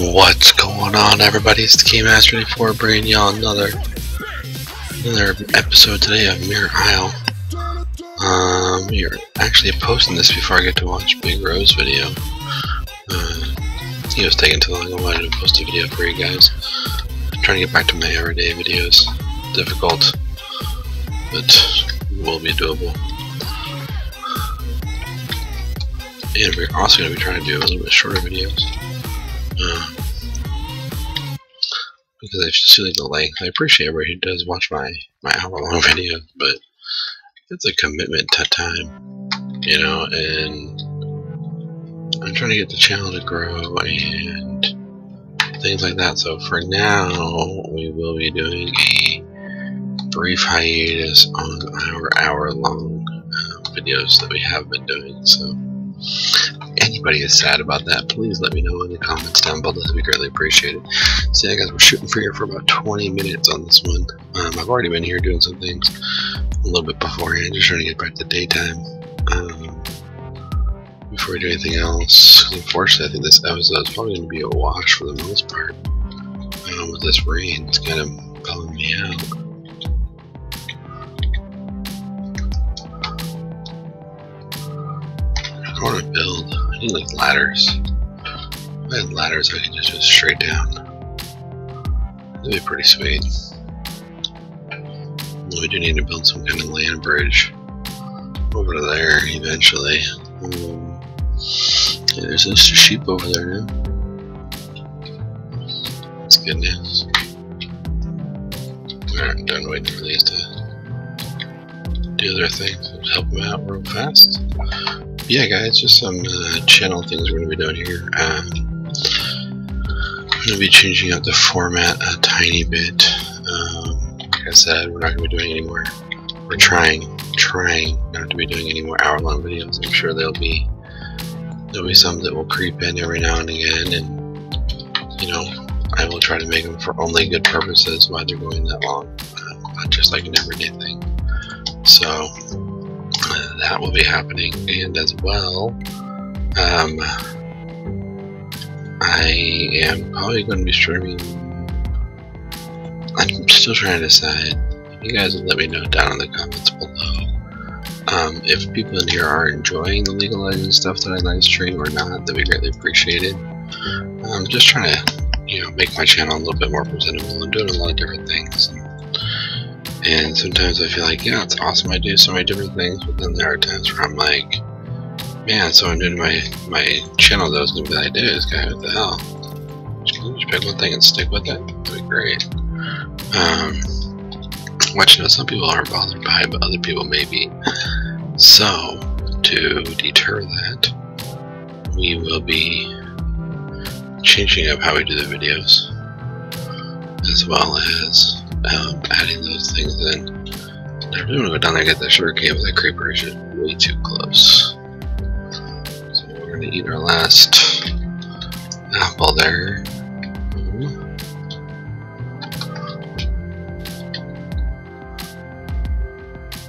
What's going on, everybody? It's the Keymaster84 bringing y'all another episode today of Mirror Isle. You're actually posting this before I get to watch Bigro's video. It was taking too long. I wanted to post a video for you guys. I'm trying to get back to my everyday videos. Difficult, but will be doable. And we're also going to be trying to do a little bit shorter videos. Because I just feel like the length. I appreciate everybody who does watch my hour-long video, but it's a commitment to time, you know, and I'm trying to get the channel to grow and things like that. So for now, we will be doing a brief hiatus on our hour-long videos that we have been doing. So anybody is sad about that, please let me know in the comments down below. That would be greatly appreciated. So yeah, guys, we're shooting for here for about 20 minutes on this one. I've already been here doing some things a little bit beforehand, just trying to get back to daytime before we do anything else. Unfortunately, I think this episode is probably going to be a wash for the most part. With this rain, it's kind of bumming me out. I want to build. I need like ladders. If I had ladders, I could just go straight down. That'd be pretty sweet. We do need to build some kind of land bridge over to there eventually. Yeah, there's a sheep over there now. That's good news. Alright, done waiting for these to do their thing. So help them out real fast. Yeah, guys, just some channel things we're going to be doing here. I'm going to be changing up the format a tiny bit. Like I said, we're not going to be doing any more. We're trying not to be doing any more hour-long videos. I'm sure there'll be some that will creep in every now and again, and you know, I will try to make them for only good purposes while they're going that long, not just like an everyday thing. So that will be happening, and as well, I am probably going to be streaming. I'm still trying to decide. You guys will let me know down in the comments below if people in here are enjoying the League of Legends stuff that I live stream or not. That'd be greatly appreciated. I'm just trying to, you know, make my channel a little bit more presentable. I'm doing a lot of different things. And sometimes I feel like, yeah, it's awesome I do so many different things, but then there are times where I'm like, man, so I'm doing my channel that I was going to be like, dude, this guy, what the hell? Just pick one thing and stick with it. That'd be great. Which, you know, some people aren't bothered by it, but other people may be. So, to deter that, we will be changing up how we do the videos, as well as adding those things in. I really want to go down there and get that sugar cane, but that creeper is just way too close. So we're going to eat our last apple there.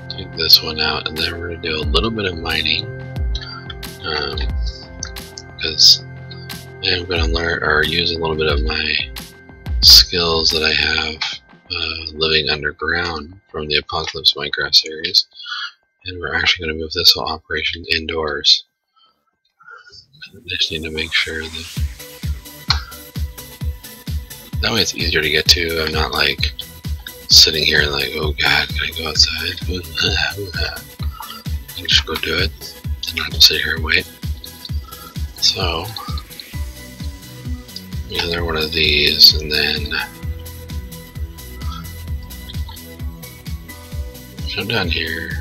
Take this one out, and then we're going to do a little bit of mining, because I'm going to learn or use a little bit of my skills that I have living underground from the Apocalypse Minecraft series, and we're actually going to move this whole operation indoors. I just need to make sure that way it's easier to get to. I'm not like sitting here like, oh god, can I go outside? I can just go do it and not sit here and wait. So another one of these, and then come down here.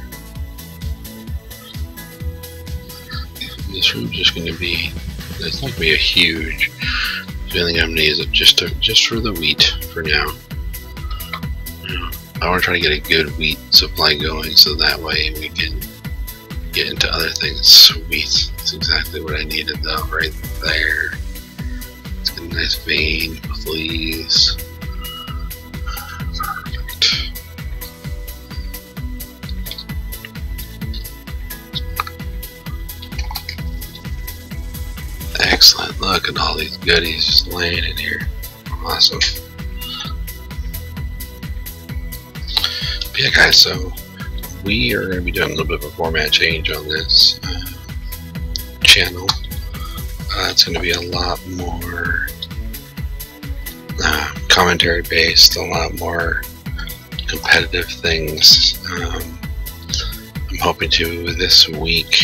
This room's just going to be, it's not going to be a huge, so I think I'm going to use it just for the wheat for now. I want to try to get a good wheat supply going, so that way we can get into other things. Sweet, that's exactly what I needed though, right there. Let's get a nice vein, please. Perfect. Excellent. Look at all these goodies just laying in here. Awesome. But yeah, guys, so we are going to be doing a little bit of a format change on this channel. It's going to be a lot more commentary based, a lot more competitive things. I'm hoping to this week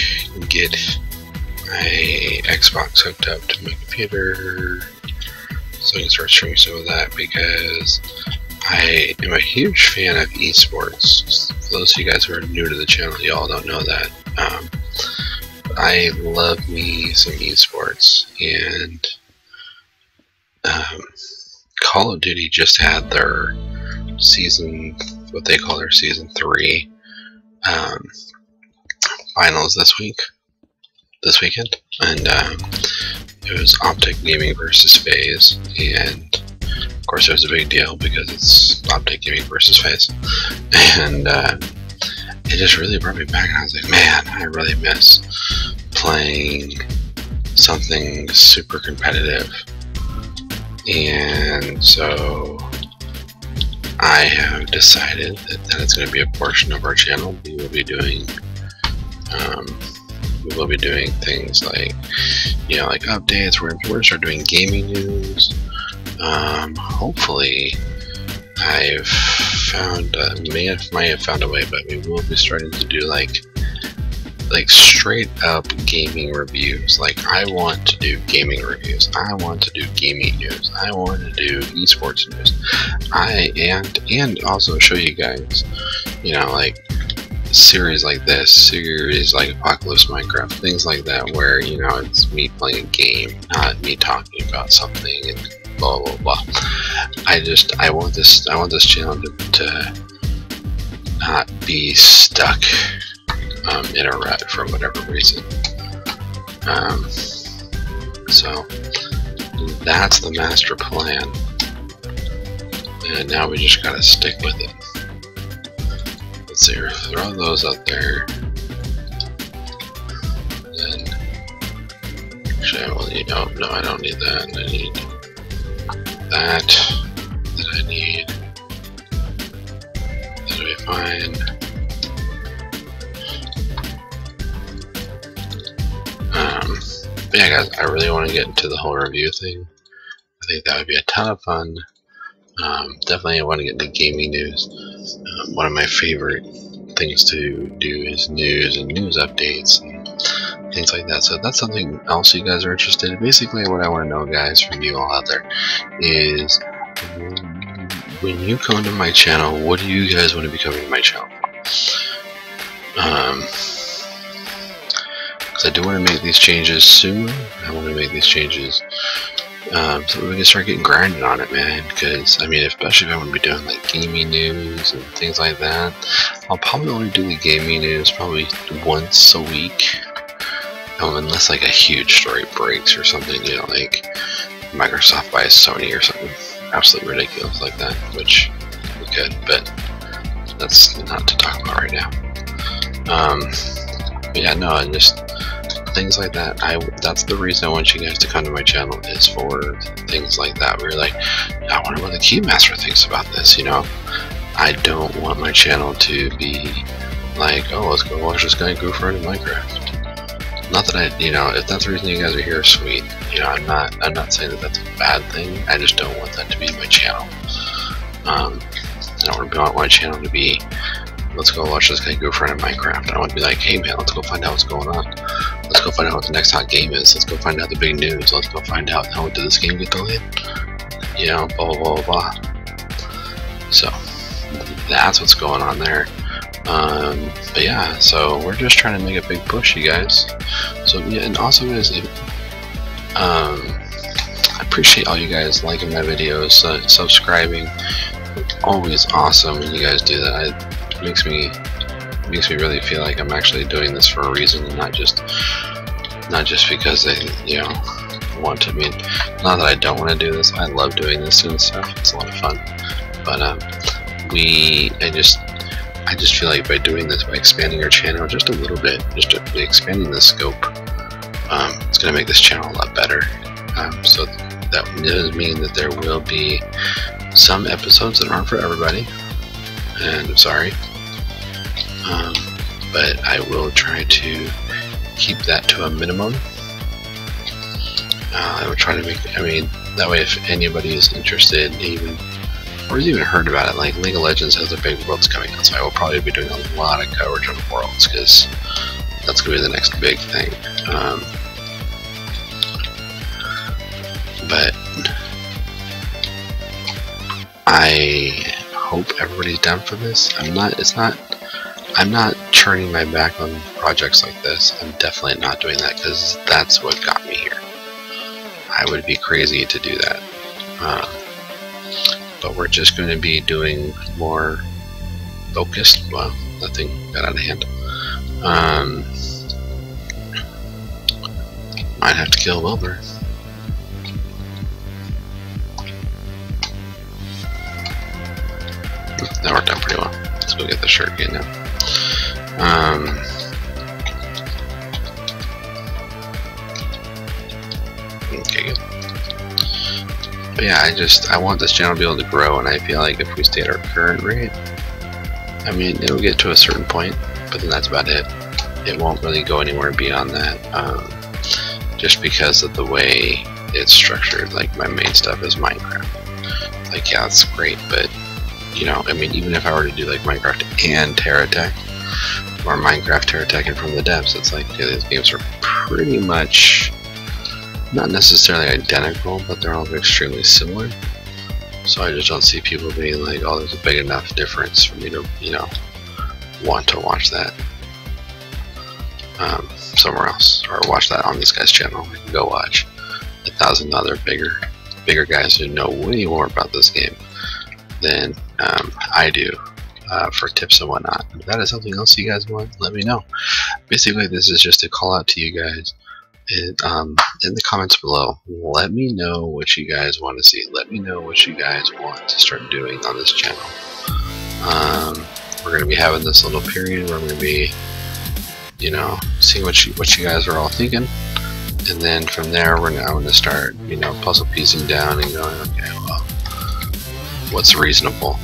get my Xbox hooked up to my computer so I can start streaming some of that, because I am a huge fan of esports. For those of you guys who are new to the channel, y'all don't know that. I love me some esports, and Call of Duty just had their season, what they call their season 3 finals this weekend, and it was Optic Gaming versus FaZe, and of course it was a big deal because it's Optic Gaming versus FaZe, and it just really brought me back, and I was like, man, I really miss playing something super competitive. And so I have decided that it's going to be a portion of our channel. We will be doing things like, you know, like updates. We're going to start doing gaming news. Hopefully, I've found may have found a way, but we will be starting to do like straight up gaming reviews. Like, I want to do gaming reviews. I want to do gaming news. I want to do esports news. And also show you guys, you know, like series like this, series like Apocalypse Minecraft, things like that, where, you know, it's me playing a game, not me talking about something and blah blah blah. I want this channel to not be stuck in a rut for whatever reason. So that's the master plan, and now we just gotta stick with it. Let's see, throw those up there. And actually, I will need, oh no, I don't need that. I need that. I need. That'll be fine. But yeah, guys, I really want to get into the whole review thing. I think that would be a ton of fun. Definitely I want to get into gaming news. One of my favorite things to do is news and news updates and things like that. So if that's something else you guys are interested in, basically what I want to know, guys, from you all out there is, when you come to my channel, what do you guys want to be coming to my channel? I do want to make these changes soon. I want to make these changes so we can start getting grinding on it, man. Because, I mean, especially if I'm going to be doing like gaming news and things like that, I'll probably only do the gaming news probably once a week, unless like a huge story breaks or something, you know, like Microsoft buys Sony or something absolutely ridiculous like that, which we could, but that's not to talk about right now. But yeah, no, and just things like that. That's the reason I want you guys to come to my channel, is for things like that, where you're like, I wonder what the Keymaster thinks about this, you know. I don't want my channel to be like, oh, let's go watch this guy goof around in Minecraft. Not that I, you know, if that's the reason you guys are here, sweet. You know, I'm not saying that that's a bad thing. I just don't want that to be my channel. I don't want my channel to be, let's go watch this guy goof around in Minecraft. I want to be like, hey man, let's go find out what's going on. Let's go find out what the next hot game is. Let's go find out the big news. Let's go find out how did this game get delayed. You know, blah blah blah blah. So that's what's going on there. But yeah, so we're just trying to make a big push, you guys. So yeah, and also guys, I appreciate all you guys liking my videos, subscribing. Always awesome when you guys do that. It makes me really feel like I'm actually doing this for a reason, and not just because I, you know, want to. I mean, not that I don't want to do this. I love doing this and stuff. It's a lot of fun. But I just feel like by doing this, by expanding our channel just a little bit, just expanding the scope, it's gonna make this channel a lot better. So that does mean that there will be some episodes that aren't for everybody, and I'm sorry, but I will try to keep that to a minimum. I will try to make, that way if anybody is interested, or has even heard about it, like League of Legends has a big Worlds coming out, so I will probably be doing a lot of coverage on Worlds, because that's going to be the next big thing. But I hope everybody's down for this. I'm not turning my back on projects like this. I'm definitely not doing that, because that's what got me here. I would be crazy to do that. But we're just going to be doing more focused. Well, nothing got out of hand. Might have to kill Wilbur. That worked out pretty well. Let's go get the shirt again now. Okay, good. But yeah, I want this channel to be able to grow, and I feel like if we stay at our current rate, it'll get to a certain point, but then that's about it. It won't really go anywhere beyond that, just because of the way it's structured. Like, my main stuff is Minecraft. Like, yeah, it's great, but even if I were to do like Minecraft and TerraTech, or Minecraft, TerraTech, and From the Depths, it's like, okay, these games are pretty much not necessarily identical, but they're all extremely similar. So I just don't see people being like, oh, there's a big enough difference for me to, want to watch that somewhere else, or watch that on this guy's channel. I can go watch 1,000 other bigger guys who know way more about this game than I do, for tips and whatnot. If that is something else you guys want, let me know. Basically, this is just a call out to you guys in the comments below. Let me know what you guys want to see. Let me know what you guys want to start doing on this channel. We're going to be having this little period where we're going to be, seeing what you guys are all thinking, and then from there I'm going to start, puzzle piecing down and going, okay, well, what's reasonable?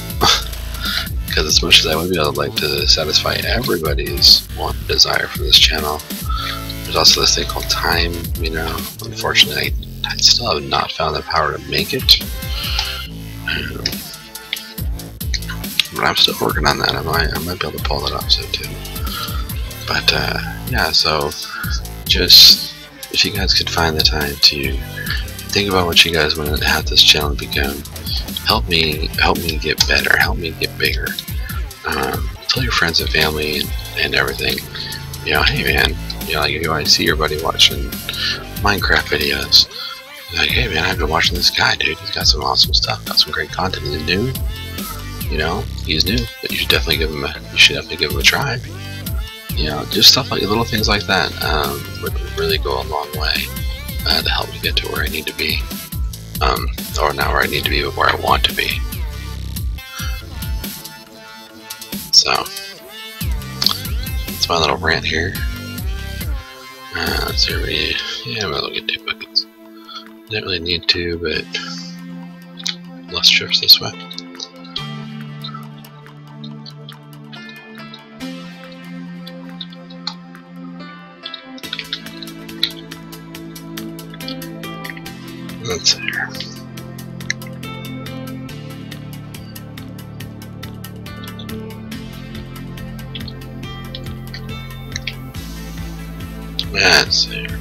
Because as much as I would be, I'd like to satisfy everybody's want and desire for this channel, there's also this thing called time. Unfortunately, I still have not found the power to make it, but I'm still working on that. I might be able to pull that off soon too. But yeah, so just if you guys could find the time to think about what you guys want to have this channel become, help me get better, help me get bigger. Tell your friends and family and everything, hey man, like if you see your buddy watching Minecraft videos, like, hey man, I've been watching this guy, dude, he's got some awesome stuff, got some great content, he's new, he's new, but you should definitely give him a try. Just stuff like little things like that would really go a long way to help me get to where I need to be, or not where I need to be, but where I want to be. So that's my little rant here. Let's see, I might as well get 2 buckets. Didn't really need to, but less trips this way. Let's see here. Let's see here.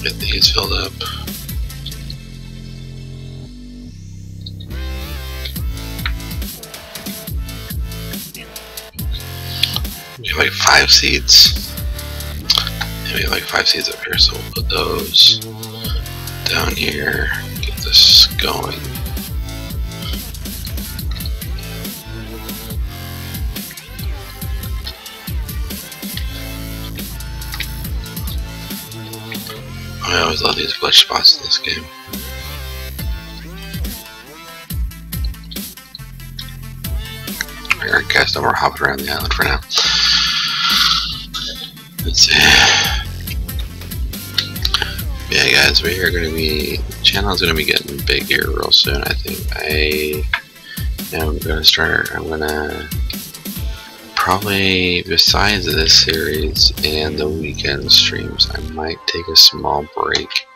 Get these filled up. We have like 5 seeds. And we have like 5 seeds up here, so we'll put those down here. Get this going. I always love these glitch spots in this game. Alright guys, no more hopping around the island for now. Let's see. Yeah guys, we are going to be, the channel is going to be getting big here real soon. I think I'm going to probably, besides this series and the weekend streams, I might take a small break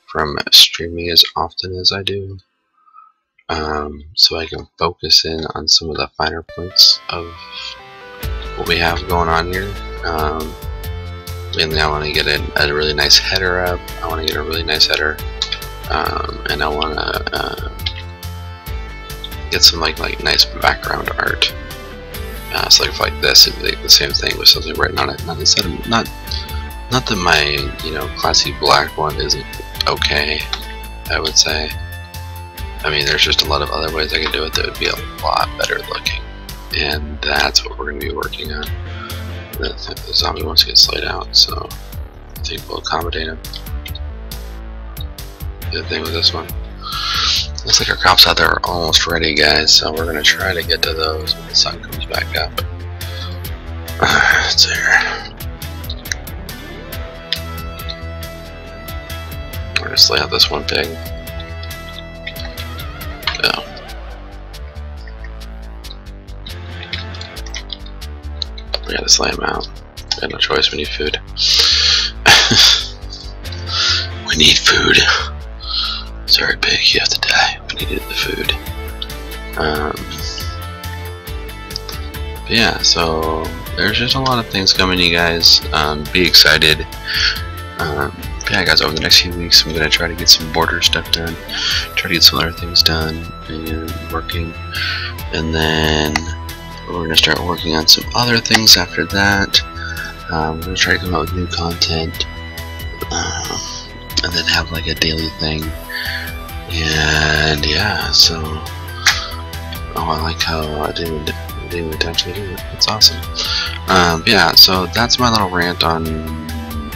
from streaming as often as I do, so I can focus in on some of the finer points of what we have going on here. Mainly I want to get a really nice header up. I want to get a really nice header, and I want to get some like nice background art. So like this, it'd be like the same thing with something written on it. Not that my classy black one isn't okay, I would say. I mean, there's just a lot of other ways I could do it that would be a lot better looking, and that's what we're going to be working on. The zombie wants to get slayed out, so I think we'll accommodate him. Good thing with this one. Looks like our crops out there are almost ready, guys, so we're going to try to get to those when the sun comes back up. It's here. We're going to slay out this one pig. Go. We gotta slay him out. We got no choice, we need food. We need food. Sorry pig, you have to die. We needed the food. Yeah, so there's just a lot of things coming, you guys. Be excited. Yeah guys, over the next few weeks I'm going to try to get some border stuff done, try to get some other things done and working, and then we're going to start working on some other things after that. We're going to try to come up with new content, and then have like a daily thing. And yeah, so I like how I didn't intentionally do it. It's awesome. Yeah, so that's my little rant on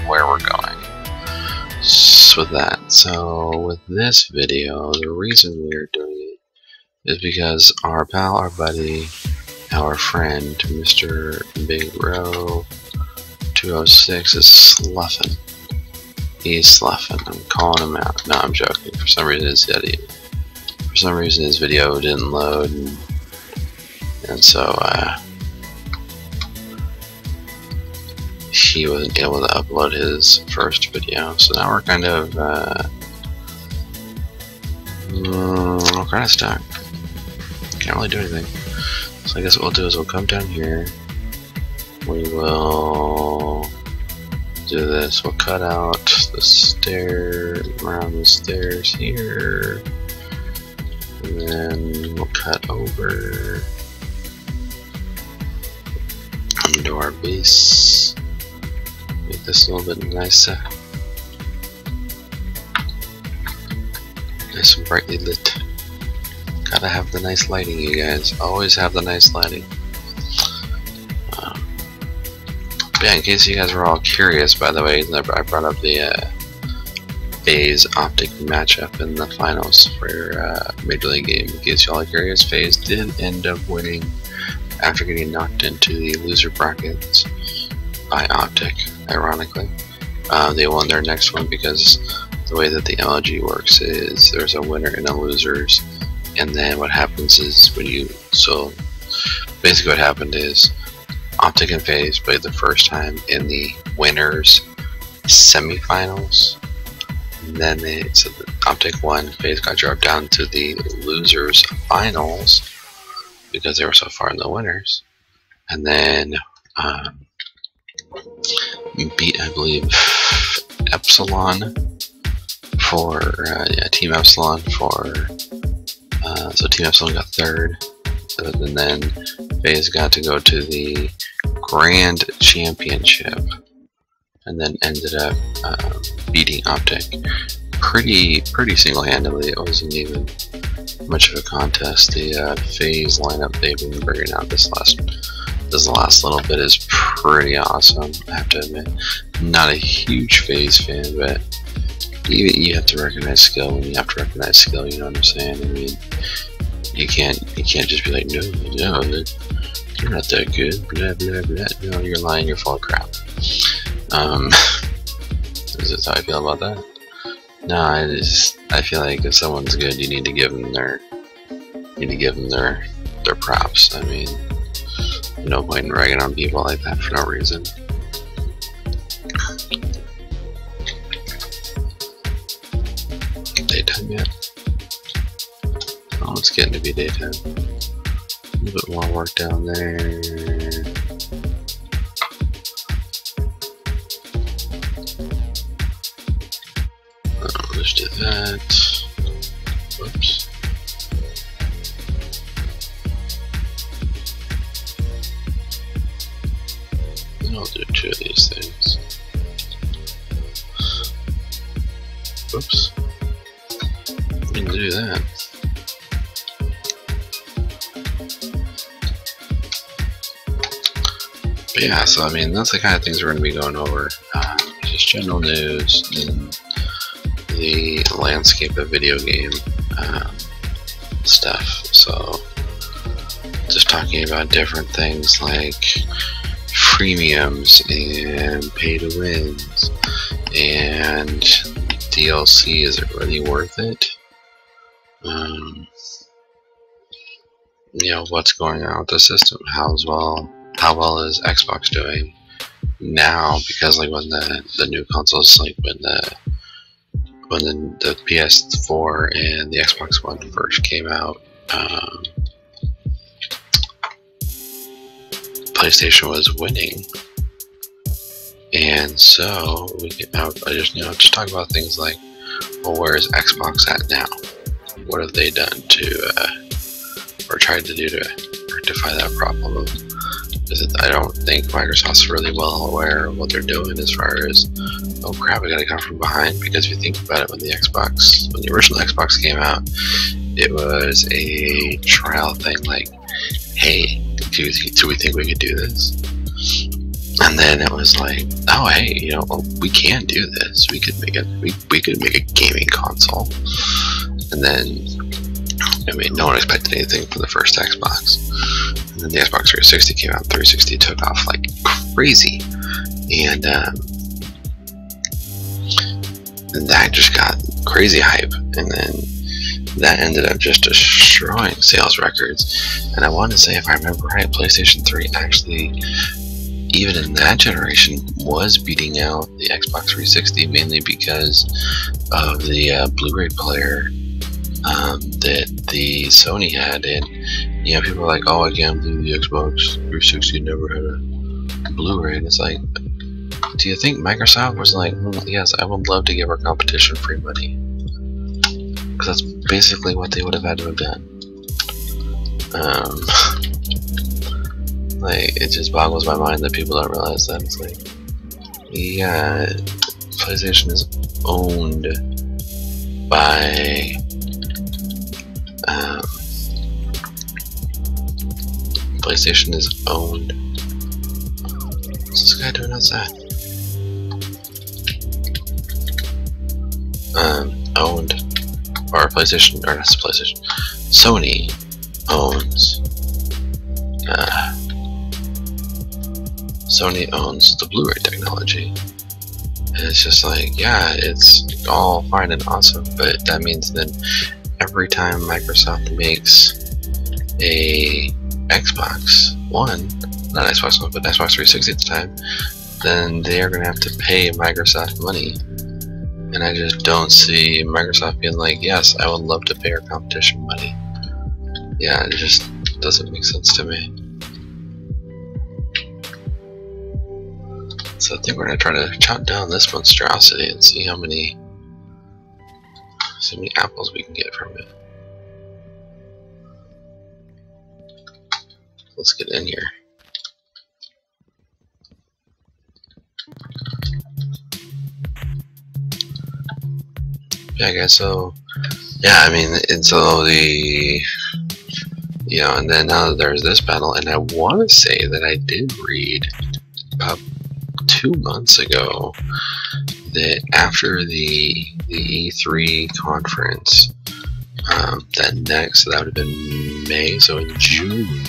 where we're going with that. So with this video, the reason we are doing it is because our pal, our buddy, our friend, Mr. Bigro 206 is sloughing. He's sloughing. I'm calling him out. No, I'm joking. For some reason his video didn't load, and so he wasn't able to upload his first video. So now we're kind of stuck. Can't really do anything. So I guess what we'll do is we'll come down here. We will do this. We'll cut out the stair around the stairs here, and then we'll cut over into our base. Make this a little bit nicer. Nice and brightly lit. Gotta have the nice lighting, you guys. Always have the nice lighting. Yeah, in case you guys were all curious, by the way, I brought up the FaZe Optic matchup in the finals for Major League game. In case y'all are curious, FaZe did end up winning after getting knocked into the loser brackets by Optic, ironically. They won their next one because the way that the MLG works is there's a winner and a losers, and then what happens is so basically what happened is Optic and FaZe played the first time in the winners semifinals, and then so the Optic won, FaZe got dropped down to the losers finals because they were so far in the winners, and then beat, I believe, Epsilon for Team Epsilon for so Team Epsilon got third, and then FaZe got to go to the Grand Championship, and then ended up beating Optic pretty single-handedly. It wasn't even much of a contest. The FaZe lineup they've been bringing out this last little bit is pretty awesome, I have to admit. Not a huge FaZe fan, but You have to recognize skill when you have to recognize skill. You know what I'm saying? I mean, you can't just be like, no, you're not that good. Blah blah blah. No, you're lying. You're full of crap. Is this how I feel about that? No, I feel like if someone's good, you need to give them their props. I mean, no point in ragging on people like that for no reason. Daytime yet? Oh, it's getting to be daytime. A little bit more work down there. Let's do that. Whoops. And I'll do 2 of these things. Whoops. Didn't do that. But yeah, so I mean, that's the kind of things we're going to be going over. Just general news and the landscape of video game stuff. So just talking about different things like freemiums and pay to wins and DLC. Is it really worth it? You know, what's going on with the system? How well is Xbox doing now? Because like when the new consoles, like when the PS4 and the Xbox One first came out, PlayStation was winning, and so we can now just talk about things like, well, where is Xbox at now? What have they done to or tried to do to rectify that problem? I don't think Microsoft's really well aware of what they're doing as far as, oh crap, I gotta come from behind. Because if you think about it, when the original Xbox came out, it was a trial thing, like, hey, do we think we could do this? And then it was like, oh hey, you know, we can do this. We could make a gaming console. And then, I mean, no one expected anything from the first Xbox. And then the Xbox 360 came out. 360 took off like crazy, and that just got crazy hype. And then that ended up just destroying sales records. And I want to say, if I remember right, PlayStation 3 actually, even in that generation, was beating out the Xbox 360, mainly because of the Blu-ray player that the Sony had. And you know, people are like, oh, I can't believe the Xbox 360 never had a Blu-ray. And it's like, do you think Microsoft was like, yes, I would love to give our competition free money? Because that's basically what they would have had to have done. Like, it just boggles my mind that people don't realize that. It's like, yeah, PlayStation is owned by PlayStation is owned. What's this guy doing outside? Owned, or PlayStation, or not PlayStation, Sony owns the Blu-ray technology. And it's just like, yeah, it's all fine and awesome, but that means then every time Microsoft makes a Xbox One, not Xbox One, but Xbox 360 at the time, then they are going to have to pay Microsoft money. And I just don't see Microsoft being like, yes, I would love to pay our competition money. Yeah, it just doesn't make sense to me. So I think we're going to try to chop down this monstrosity and see how many apples we can get from it. Let's get in here. Yeah, guys, so, yeah, I mean, and so the, you know, and then now there's this battle, and I want to say that I did read about 2 months ago that after the E3 conference, that would have been May, so in June,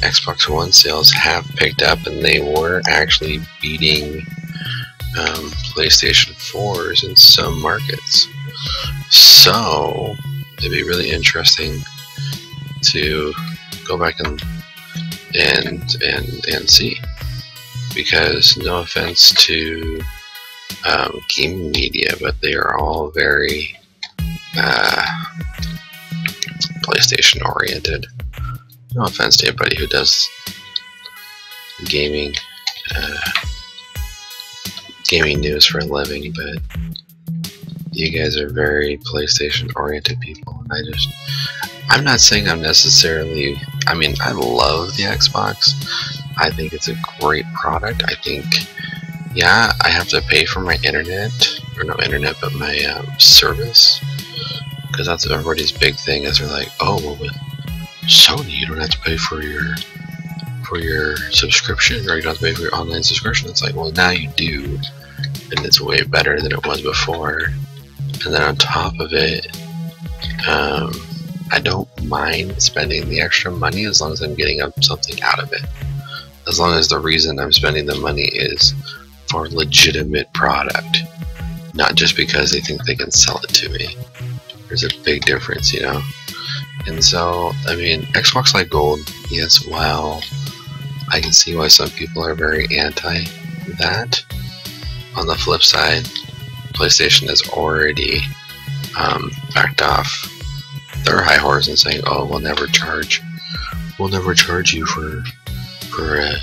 Xbox One sales have picked up, and they were actually beating PlayStation 4s in some markets. So it'd be really interesting to go back and see, because no offense to gaming media, but they are all very PlayStation oriented. No offense to anybody who does gaming news for a living, but you guys are very PlayStation oriented people. I'm not saying I'm necessarily, I mean, I love the Xbox. I think it's a great product. I think, yeah, I have to pay for my internet, or not internet, but my service, because that's everybody's big thing, is they're like, oh, well, with Sony, you don't have to pay for your subscription, or you don't have to pay for your online subscription. It's like, well, now you do, and it's way better than it was before. And then on top of it, I don't mind spending the extra money as long as I'm getting something out of it. As long as the reason I'm spending the money is for legitimate product, not just because they think they can sell it to me. There's a big difference, you know? And so, I mean, Xbox Live Gold, yes, well, I can see why some people are very anti that. On the flip side, PlayStation has already backed off their high horse and saying, "Oh, we'll never charge you for a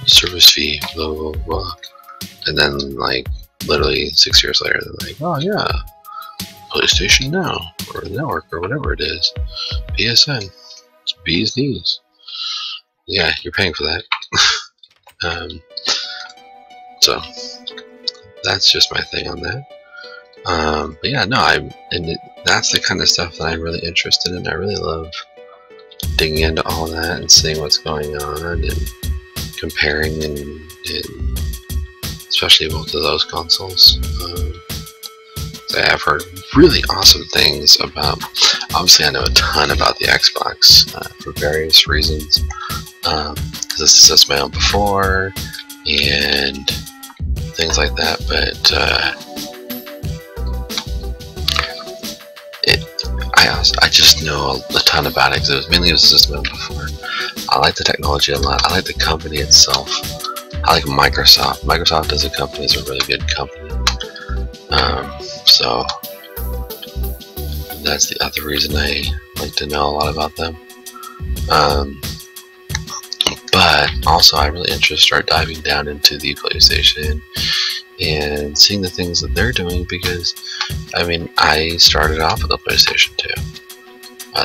service fee, blah blah blah." And then, like, literally 6 years later, they're like, "Oh yeah, PlayStation Now or Network or whatever it is, PSN, it's B's Knees." Yeah, you're paying for that. So that's just my thing on that. But yeah, no, that's the kind of stuff that I'm really interested in. I really love digging into all that and seeing what's going on and comparing and especially both of those consoles. I have heard really awesome things about. Obviously, I know a ton about the Xbox for various reasons. Because this is just my own before and things like that, but I just know a ton about it because it was just my own before. I like the technology a lot. I like the company itself. I like Microsoft. Microsoft as a company is a really good company. So that's the other reason I like to know a lot about them. But also I'm really interested to start diving down into the PlayStation and seeing the things that they're doing, because I mean, I started off with the PlayStation 2.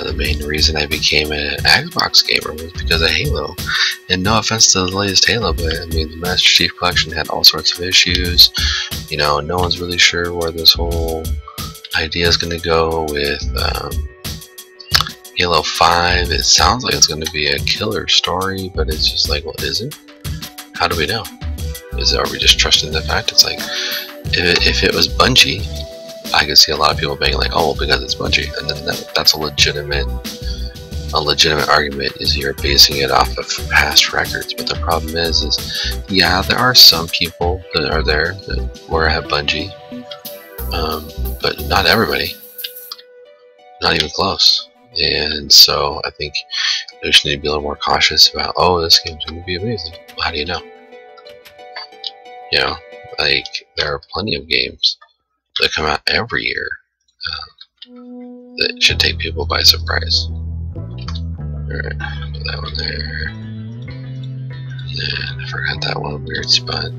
The main reason I became an Xbox gamer was because of Halo. And no offense to the latest Halo, but I mean, the Master Chief Collection had all sorts of issues. You know, no one's really sure where this whole idea is going to go with Halo 5. It sounds like it's going to be a killer story, but it's just like, well, is it? How do we know? Are we just trusting the fact? It's like, if it was Bungie, I could see a lot of people being like, oh, well, because it's Bungie, and then that's a legitimate argument, is you're basing it off of past records. But the problem is yeah, there are some people that are there that were at Bungie, but not everybody, not even close. And so I think we just need to be a little more cautious about, oh, this game's going to be amazing. Well, how do you know? You know, like, there are plenty of games that come out every year that should take people by surprise. Alright, put that one there. And I forgot that one weird spot.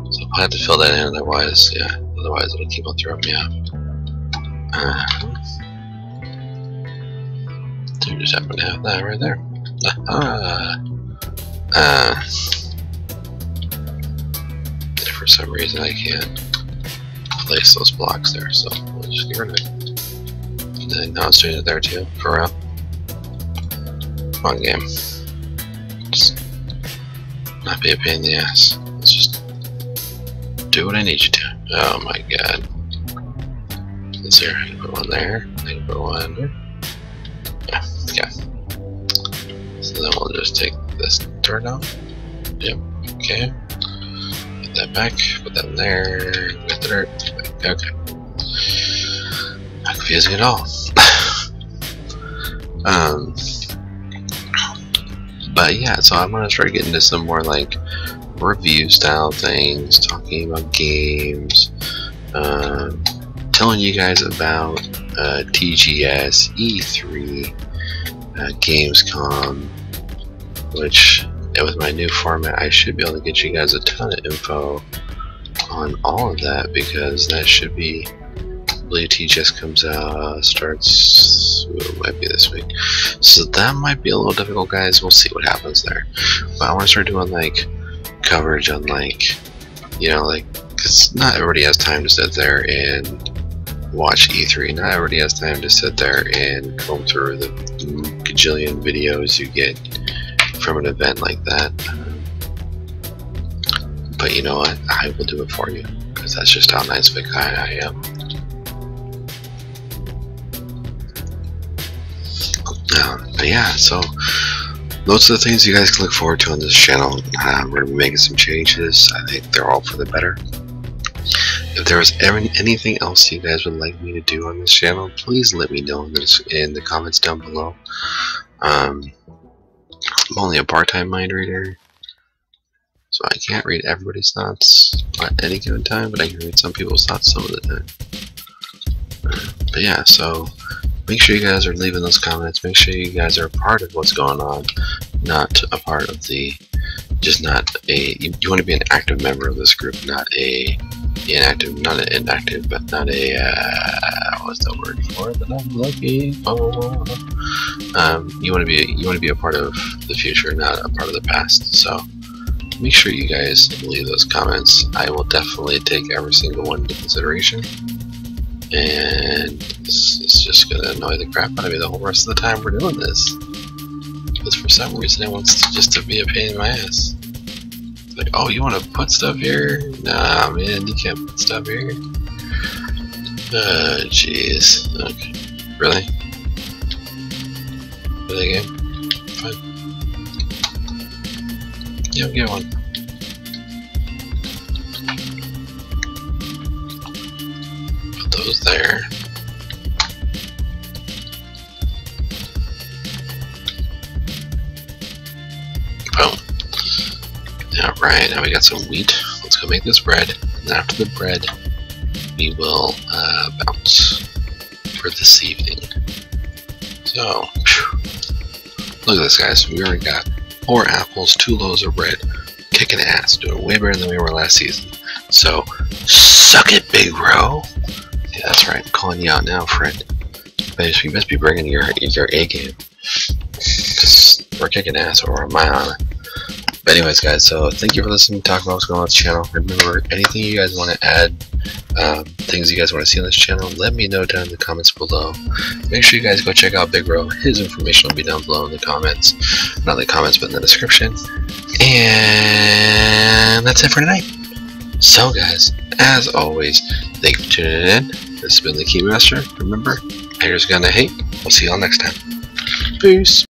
So I had to fill that in, otherwise, yeah, otherwise it'll keep on throwing me off. So you just happen to have that right there. For some reason I can't place those blocks there, so we'll just get rid of it. And then now it's doing it there too, for real. Come on, game. Just not be a pain in the ass. Let's just do what I need you to. Oh my god. Is there? I can put one there. I can put one there. Yeah, okay. So then we'll just take this turn off. Yep, okay. Put that back, put that in there, with the dirt. Okay. Not confusing at all. But yeah, so I'm gonna start getting into some more like review style things, talking about games, telling you guys about TGS, E3, Gamescom, which with my new format I should be able to get you guys a ton of info on all of that, because that should be, I believe TGS comes out, starts, might be this week, so that might be a little difficult, guys. We'll see what happens there. But I want to start doing like coverage on like, you know, like, because not everybody has time to sit there and watch E3. Not everybody has time to sit there and comb through the gajillion videos you get from an event like that. But you know what? I will do it for you, because that's just how nice of a guy I am. But yeah, so those are the things you guys can look forward to on this channel. We're going to be making some changes. I think they're all for the better. If there was anything else you guys would like me to do on this channel, please let me know in the comments down below. I'm only a part-time mind reader, so I can't read everybody's thoughts at any given time, but I can read some people's thoughts some of the time. But yeah, so make sure you guys are leaving those comments. Make sure you guys are a part of what's going on, not a part of the, just not a, you want to be an active member of this group, not a inactive, not an inactive, but not a, what's the word for it that I'm looking for? You want to be a part of the future, not a part of the past. So make sure you guys leave those comments. I will definitely take every single one into consideration. And it's just gonna annoy the crap out of me the whole rest of the time we're doing this, because for some reason it wants to just to be a pain in my ass. It's like, oh, you want to put stuff here? Nah, man, you can't put stuff here. Jeez. Okay. Really? Really, game? Fine. Yeah, get one. Those there. Boom. Alright, now we got some wheat. Let's go make this bread. And after the bread, we will bounce for this evening. So, look at this, guys. We already got 4 apples, 2 loaves of bread. Kicking ass. Doing way better than we were last season. So, suck it, Bigro. Yeah, that's right. I'm calling you out now, friend. You must be bringing your A game, because we're kicking ass over a mile on it. But anyways, guys, so thank you for listening to talk about what's going on this channel. Remember, anything you guys want to add, things you guys want to see on this channel, let me know down in the comments below. Make sure you guys go check out Bigro. His information will be down below in the comments. Not in the comments, but in the description. And that's it for tonight. So, guys, as always, thank you for tuning in. This has been the Keymaster. Remember, haters gonna hate. We'll see y'all next time. Peace.